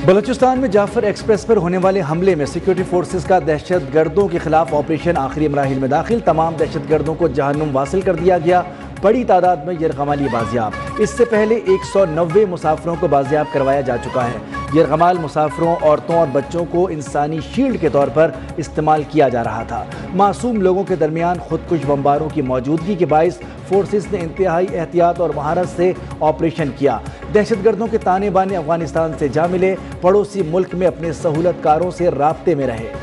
بلوچستان میں جعفر ایکسپریس پر ہونے والے حملے میں سیکیورٹی فورسز کا دہشت گردوں کے خلاف آپریشن آخری مراحل میں داخل، تمام دہشت گردوں کو جہنم واصل کر دیا گیا، بڑی تعداد میں یرغمالی بازیاب۔ اس سے پہلے 190 مسافروں کو بازیاب کروایا جا چکا ہے۔ یرغمال مسافروں، عورتوں اور بچوں کو انسانی شیلڈ کے طور پر استعمال کیا جا رہا تھا۔ معصوم لوگوں کے درمیان خودکش بمباروں کی موجودگی کے باعث فورسز نے انتہائی احتیاط اور مہارت سے آپریشن کیا۔ دہشت گردوں کے تانے بانے افغانستان سے جا ملے، پڑوسی ملک میں اپنے سہولت کاروں سے رابطے میں رہے۔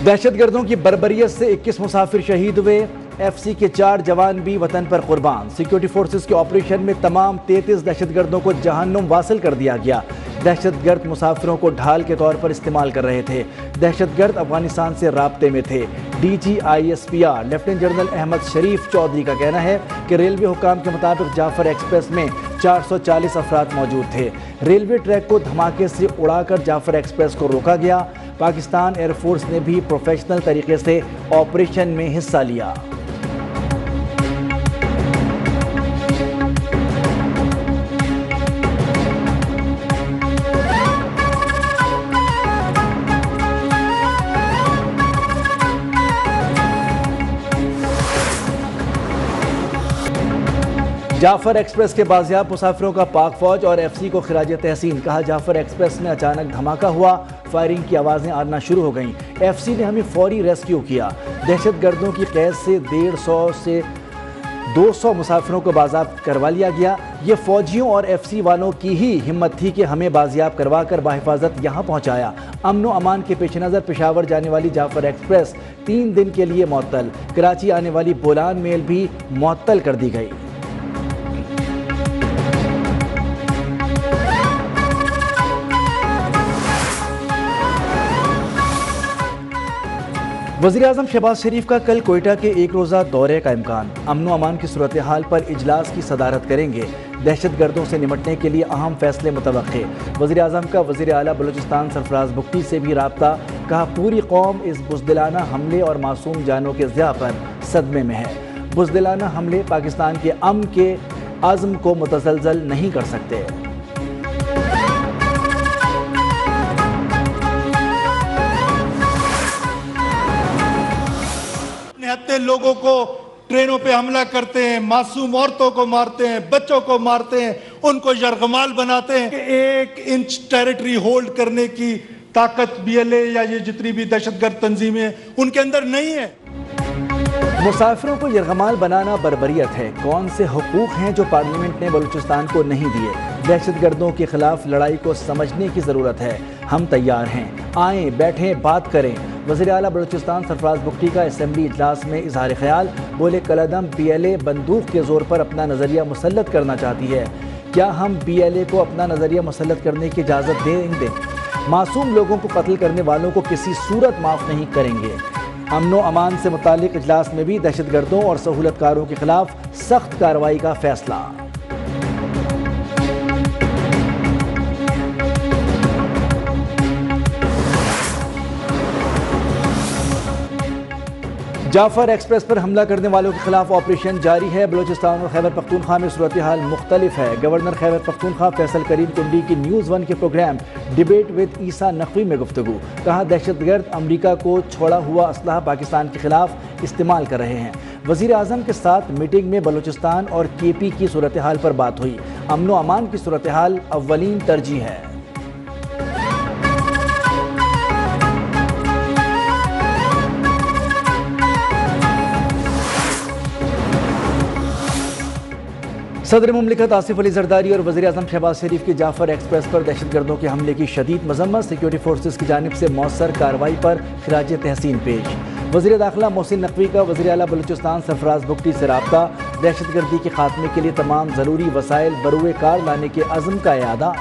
دہشت گردوں کی بربریت سے 21 مسافر شہید ہوئے، ایف سی کے 4 جوان بھی وطن پر قربان۔ سیکیورٹی فورسز کے آپریشن میں تمام 33 دہشت گردوں کو جہنم واصل کر دیا گیا۔ دہشت گرد مسافروں کو ڈھال کے طور پر استعمال کر رہے تھے۔ دہشت گرد افغانستان سے رابطے میں تھے۔ D G I S P R lieutenant general Ahmed Sharif Chaudhry کا کہنا ہے کہ ریلوے حکام کے مطابق جعفر ایکسپریس میں 440 افراد موجود تھے۔ ریلوے ٹریک کو دھماکے سے اڑا کر جعفر ایکسپریس کو روکا گیا۔ پاکستان ایئر فورس نے بھی پروفیشنل طریقے سے آپریشن میں حصہ لیا۔ جعفر ایکسپریس کے بازیاب مسافروں کا پاک فوج اور ایف سی کو خراج تحسین۔ کہا جعفر ایکسپریس میں اچانک دھماکہ ہوا، فائرنگ کی آوازیں آنا شروع ہو گئیں، ایف سی نے ہمیں فوری ریسکیو کیا۔ دہشت گردوں کی قید سے 150 سے 200 مسافروں کو بازیاب کروا لیا گیا۔ یہ فوجیوں اور ایف سی والوں کی ہی ہمت تھی کہ ہمیں بازیاب کروا کر بحفاظت یہاں پہنچایا۔ امن و امان کے پیش نظر پشاور جانے والی جعفر ایکسپریس 3 دن کے لیے معطل، کراچی آنے والی بولان میل بھی معطل کر دی گئی۔ وزیراعظم شہباز شریف کا کل کوئٹہ کے 1 روزہ دورے کا امکان۔ امن و امان کی صورتحال پر اجلاس کی صدارت کریں گے۔ دہشت گردوں سے نمٹنے کے لیے اہم فیصلے متوقع۔ وزیراعظم کا وزیر اعلیٰ بلوچستان سرفراز بگٹی سے بھی رابطہ۔ کہا پوری قوم اس بزدلانہ حملے اور معصوم جانوں کے ضیاع پر صدمے میں ہے۔ بزدلانہ حملے پاکستان کے امن کے عزم کو متزلزل نہیں کر سکتے۔ لوگوں کو ٹرینوں پہ حملہ کرتے ہیں، معصوم عورتوں کو مارتے ہیں، بچوں کو مارتے ہیں، ان کو یرغمال بناتے ہیں کہ 1 انچ ٹیریٹری ہولڈ کرنے کی طاقت بی ایل اے یا یہ جتنی بھی دہشت گرد تنظیمیں ان کے اندر نہیں ہے۔ مسافروں کو یرغمال بنانا بربریت ہے۔ کون سے حقوق ہیں جو پارلیمنٹ نے بلوچستان کو نہیں دیے؟ دہشت گردوں کے خلاف لڑائی کو سمجھنے کی ضرورت ہے۔ ہم تیار ہیں، آئیں بیٹھیں بات کریں۔ وزیر اعلیٰ بلوچستان سرفراز بگٹی کا اسمبلی اجلاس میں اظہار خیال، بولے کالعدم بی ایل اے بندوق کے زور پر اپنا نظریہ مسلط کرنا چاہتی ہے۔ کیا ہم بی ایل اے کو اپنا نظریہ مسلط کرنے کی اجازت دیں گے؟ معصوم لوگوں کو قتل کرنے والوں کو کسی صورت معاف نہیں کریں گے۔ امن و امان سے متعلق اجلاس میں بھی دہشت گردوں اور سہولت کاروں کے خلاف سخت کارروائی کا فیصلہ۔ جعفر ایکسپریس پر حملہ کرنے والوں کے خلاف آپریشن جاری ہے۔ بلوچستان اور خیبر پختونخوا میں صورتحال مختلف ہے۔ گورنر خیبر پختونخوا فیصل کریم کنڈی کی نیوز 1 کے پروگرام ڈیبیٹ ود عیسیٰ نقوی میں گفتگو۔ کہا دہشت گرد امریکہ کو چھوڑا ہوا اسلحہ پاکستان کے خلاف استعمال کر رہے ہیں۔ وزیر اعظم کے ساتھ میٹنگ میں بلوچستان اور کے پی کی صورتحال پر بات ہوئی۔ امن و امان کی صورتحال اولین ترجیح ہے۔ صدر مملکت آصف علی زرداری اور وزیر اعظم شہباز شریف کی جعفر ایکسپریس پر دہشت گردوں کے حملے کی شدید مذمت۔ سیکیورٹی فورسز کی جانب سے مؤثر کارروائی پر خراج تحسین پیش۔ وزیر داخلہ محسن نقوی کا وزیر اعلیٰ بلوچستان سرفراز بگٹی سے رابطہ۔ دہشت گردی کے خاتمے کے لیے تمام ضروری وسائل بروئے کار لانے کے عزم کا اعادہ۔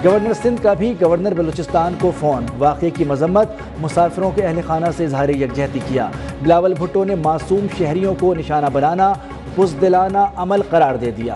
گورنر سندھ کا بھی گورنر بلوچستان کو فون، واقعے کی مذمت، مسافروں کے اہل خانہ سے اظہار یکجہتی کیا۔ بلاول بھٹو نے معصوم شہریوں کو نشانہ بنانا بزدلانہ عمل قرار دے دیا۔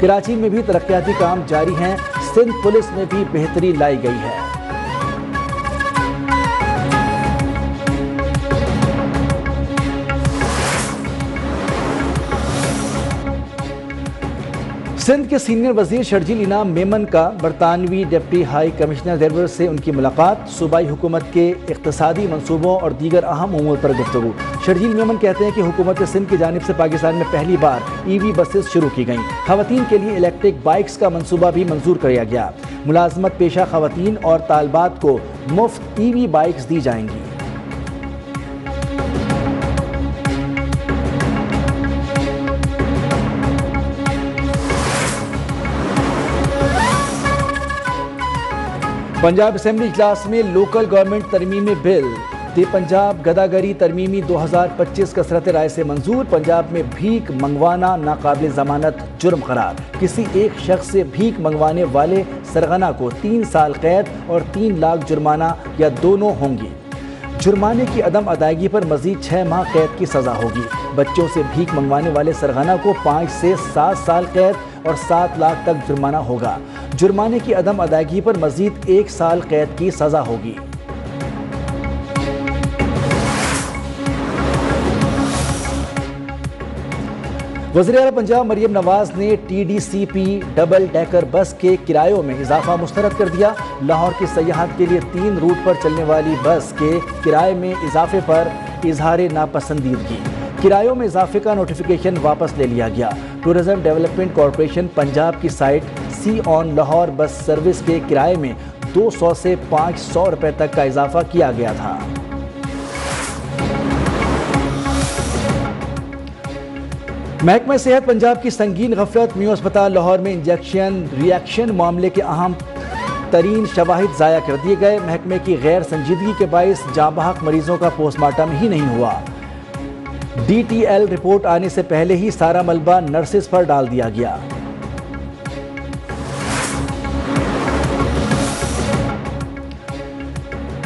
کراچی میں بھی ترقیاتی کام جاری ہیں، سندھ پولیس میں بھی بہتری لائی گئی ہے۔ سندھ کے سینئر وزیر شرجیل انعام میمن کا برطانوی ڈپٹی ہائی کمشنر دیرور سے ان کی ملاقات، صوبائی حکومت کے اقتصادی منصوبوں اور دیگر اہم امور پر گفتگو۔ شرجیل میمن کہتے ہیں کہ حکومت سندھ کی جانب سے پاکستان میں پہلی بار EV بسز شروع کی گئیں۔ خواتین کے لیے الیکٹرک بائکس کا منصوبہ بھی منظور کیا گیا۔ ملازمت پیشہ خواتین اور طالبات کو مفت EV بائکس دی جائیں گی۔ پنجاب اسمبلی اجلاس میں لوکل گورنمنٹ ترمیمی بل پنجاب گداگری ترمیمی 2025 کثرت رائے سے منظور۔ پنجاب میں بھیک منگوانا ناقابل ضمانت جرم قرار۔ کسی ایک شخص سے بھیک منگوانے والے سرغنہ کو 3 سال قید اور 3 لاکھ جرمانہ یا دونوں ہوں گی۔ جرمانے کی عدم ادائیگی پر مزید 6 ماہ قید کی سزا ہوگی۔ بچوں سے بھیک منگوانے والے سرغنہ کو 5 سے 7 سال قید اور 7 لاکھ تک جرمانہ ہوگا۔ جرمانے کی عدم ادائیگی پر مزید 1 سال قید کی سزا ہوگی۔ وزیراعلیٰ پنجاب مریم نواز نے TDCP ڈبل ڈیکر بس کے کرایوں میں اضافہ مسترد کر دیا۔ لاہور کی سیاحت کے لیے 3 روٹ پر چلنے والی بس کے کرائے میں اضافے پر اظہار ناپسندیدگی۔ کرایوں میں اضافے کا نوٹیفیکیشن واپس لے لیا گیا۔ ٹورزم ڈیولپمنٹ کارپوریشن پنجاب کی سائٹ سی آن لاہور بس سروس کے کرائے میں 200 سے 500 روپے تک کا اضافہ کیا گیا تھا۔ محکمہ صحت پنجاب کی سنگین غفلت، میو اسپتال لاہور میں انجیکشن ری ایکشن معاملے کے اہم ترین شواہد ضائع کر دیے گئے۔ محکمے کی غیر سنجیدگی کے باعث جاں بحق مریضوں کا پوسٹ مارٹم ہی نہیں ہوا۔ DTL رپورٹ آنے سے پہلے ہی سارا ملبہ نرسز پر ڈال دیا گیا۔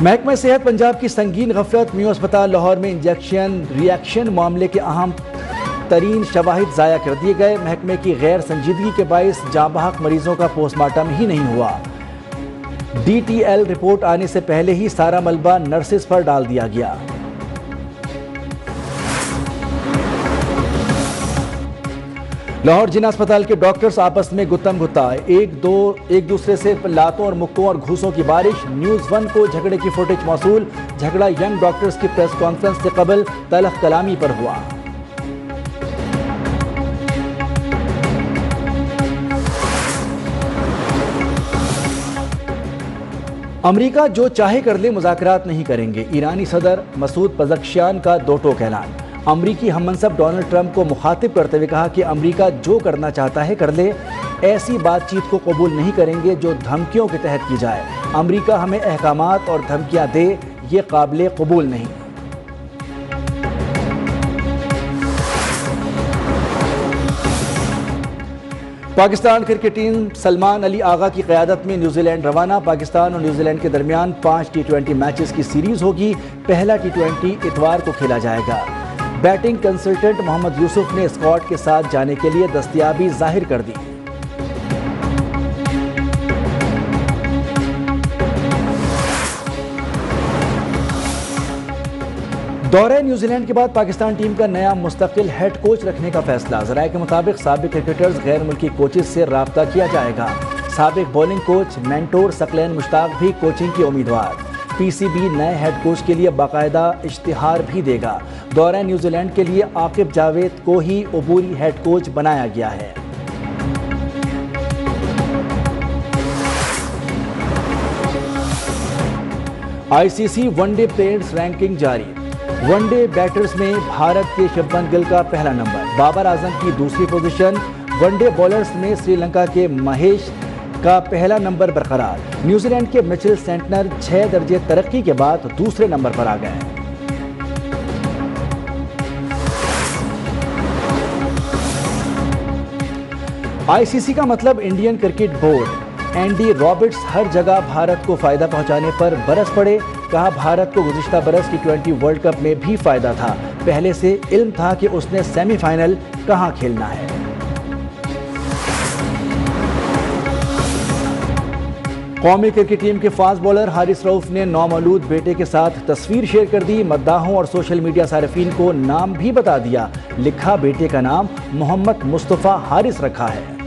محکمہ صحت پنجاب کی سنگین غفلت، میو اسپتال لاہور میں انجیکشن ری ایکشن معاملے کے اہم ترین شواہد ضائع کر دیے گئے۔ محکمے کی غیر سنجیدگی کے باعث جاں بحق مریضوں کا پوسٹ مارٹم ہی نہیں ہوا۔ DTL رپورٹ آنے سے پہلے ہی سارا ملبہ نرسز پر ڈال دیا گیا۔ لاہور جنہ اسپتال کے ڈاکٹرز آپس میں گتم گتا، ایک دوسرے سے لاتوں اور مکوں اور گھوسوں کی بارش۔ نیوز 1 کو جھگڑے کی فوٹیج موصول۔ جھگڑا ینگ ڈاکٹرز کی پریس کانفرنس سے قبل تلخ کلامی پر ہوا۔ امریکہ جو چاہے کر لے، مذاکرات نہیں کریں گے۔ ایرانی صدر مسعود پزشکیان کا 2 ٹوک اعلان۔ امریکی ہم منصب ڈونلڈ ٹرمپ کو مخاطب کرتے ہوئے کہا کہ امریکہ جو کرنا چاہتا ہے کر لے، ایسی بات چیت کو قبول نہیں کریں گے جو دھمکیوں کے تحت کی جائے۔ امریکہ ہمیں احکامات اور دھمکیاں دے، یہ قابل قبول نہیں۔ پاکستان کرکٹ ٹیم سلمان علی آغا کی قیادت میں نیوزی لینڈ روانہ۔ پاکستان اور نیوزی لینڈ کے درمیان 5 T20 میچز کی سیریز ہوگی۔ پہلا T20 اتوار کو کھیلا جائے گا۔ بیٹنگ کنسلٹنٹ محمد یوسف نے اسکواڈ کے ساتھ جانے کے لیے دستیابی ظاہر کر دی۔ دورہ نیوزی لینڈ کے بعد پاکستان ٹیم کا نیا مستقل ہیڈ کوچ رکھنے کا فیصلہ۔ ذرائع کے مطابق سابق کرکٹرز غیر ملکی کوچز سے رابطہ کیا جائے گا۔ سابق بولنگ کوچ مینٹور ثقلین مشتاق بھی کوچنگ کی امیدوار۔ PCB نئے ہیڈ کوچ کے لیے باقاعدہ اشتہار بھی دے گا۔ دورہ نیوزی لینڈ کے لیے عاقب جاوید کو ہی عبوری ہیڈ کوچ بنایا گیا ہے۔ ICC one day players ranking جاری۔ ون ڈے بیٹرز میں بھارت کے شبمن گل کا پہلا نمبر، بابر اعظم کی دوسری پوزیشن۔ ون ڈے بولرز میں سری لنکا کے مہیش کا پہلا نمبر برقرار۔ نیوزی لینڈ کے مچل سینٹنر 6 درجے ترقی کے بعد دوسرے نمبر پر آ گئے۔ ICC کا مطلب Indian cricket board. Andy Roberts ہر جگہ بھارت کو فائدہ پہنچانے پر برس پڑے۔ کہا بھارت کو گزشتہ برس T20 ورلڈ کپ میں بھی فائدہ تھا، پہلے سے علم تھا کہ اس نے سیمی فائنل کہاں کھیلنا ہے۔ قومی کرکٹ ٹیم کے فاسٹ بالر حارث رؤف نے نومولود بیٹے کے ساتھ تصویر شیئر کر دی۔ مداحوں اور سوشل میڈیا صارفین کو نام بھی بتا دیا، لکھا بیٹے کا نام محمد مصطفیٰ حارث رکھا ہے۔